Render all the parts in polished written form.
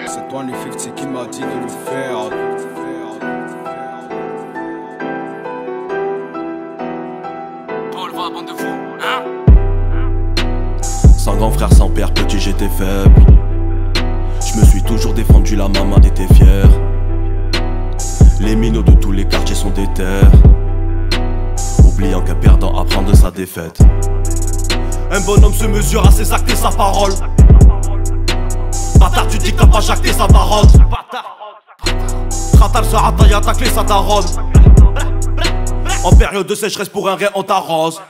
C'est toi les 50 qui m'a dit de le faire. Paul va, bande de fous, hein? Sans grand frère, sans père, petit j'étais faible. Je me suis toujours défendu, la maman était fière. Les minots de tous les quartiers sont des terres, oubliant qu'un perdant apprend de sa défaite. Un bonhomme se mesure à ses actes et sa parole. Bâtard, tu dis que t'as pas jacté sa parole. Khatar se rataille à tacler sa daronne. En période de sécheresse pour un rien on t'arrose.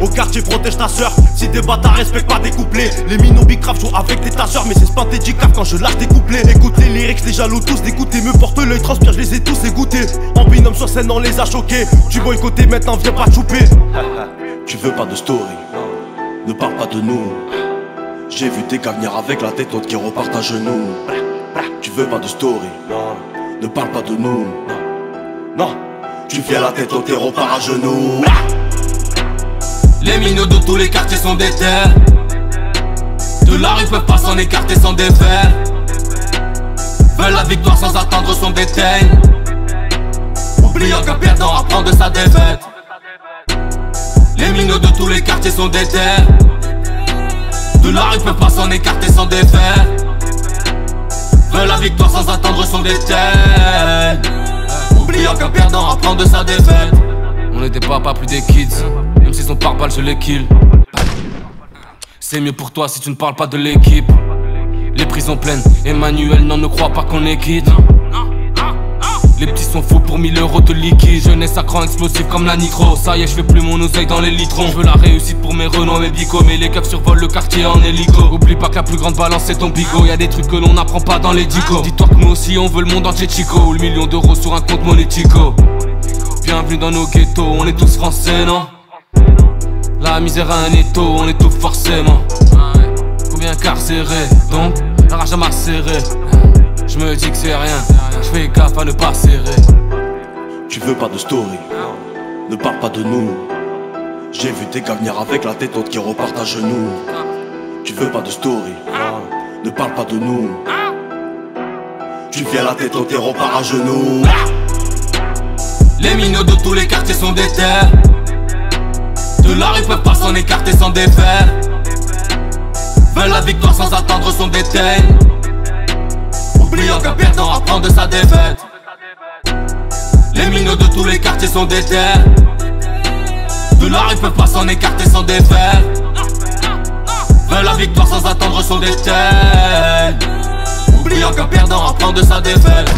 Au quartier protège ta soeur. Si des bâtards respectent pas des couplets. Les minots bicrave jouent avec des tasseurs. Mais c'est spantédicaf quand je lâche des couplets. Écoute les lyrics, les jaloux tous dégoûtés. Me porte l'œil, transpire, je les ai tous égouttés. En binôme sur scène on les a choqués. Tu boycotté maintenant viens pas chouper. Tu veux pas de story, ne parle pas de nous. J'ai vu tes gars venir avec la tête haute qui repartent à genoux. Tu veux pas de story, ne parle pas de nous. Non, tu viens la tête haute et repars à genoux. Les minots de tous les quartiers sont des terres. De la rue peuvent pas s'en écarter sans défaire. Veulent la victoire sans attendre son déteigne. Oubliant qu'un perdant apprend de sa défaite. Les minots de tous les quartiers sont des terres. De la rue peuvent pas s'en écarter sans défaire. Veulent la victoire sans attendre son déteigne. Oubliant qu'un perdant apprend de sa défaite. On n'était pas plus des kids. Même s'ils sont par balle je les kill. C'est mieux pour toi si tu ne parles pas de l'équipe. Les prisons pleines, Emmanuel non ne crois pas qu'on est quitte. Les petits sont fous pour 1000 € de liquide. Jeunesse à cran explosif comme la nitro. Ça y est je fais plus mon oseille dans les litrons. Je veux la réussite pour mes Renault, mes Bico. Mais les keufs survolent le quartier en hélico. Oublie pas que la plus grande balance c'est ton bigot. Y'a des trucs que l'on n'apprend pas dans les dicos. Dis-toi que nous aussi on veut le monde entier chico. Ou le million d'euros sur un compte monético. Bienvenue dans nos ghettos, on est tous français non? La misère a un étau, on est tous forcément. Combien incarcéré, donc la rage à macérer. Je me dis que c'est rien, je fais gaffe à ne pas serrer. Tu veux pas de story, ne parle pas de nous. J'ai vu tes gars venir avec la tête haute qui repartent à genoux. Tu veux pas de story, ne parle pas de nous. Tu viens la tête haute et repars à genoux. Les minots de tous les quartiers sont des terres. De la rue peuvent pas s'en écarter sans défaire. Veulent la victoire sans attendre son déteigne. Oubliant qu'un perdant apprend de sa défaite. Les minots de tous les quartiers sont des terres. De la rue peuvent pas s'en écarter sans défaire. Veulent la victoire sans attendre son déteigne. Oubliant qu'un perdant apprend de sa défaite.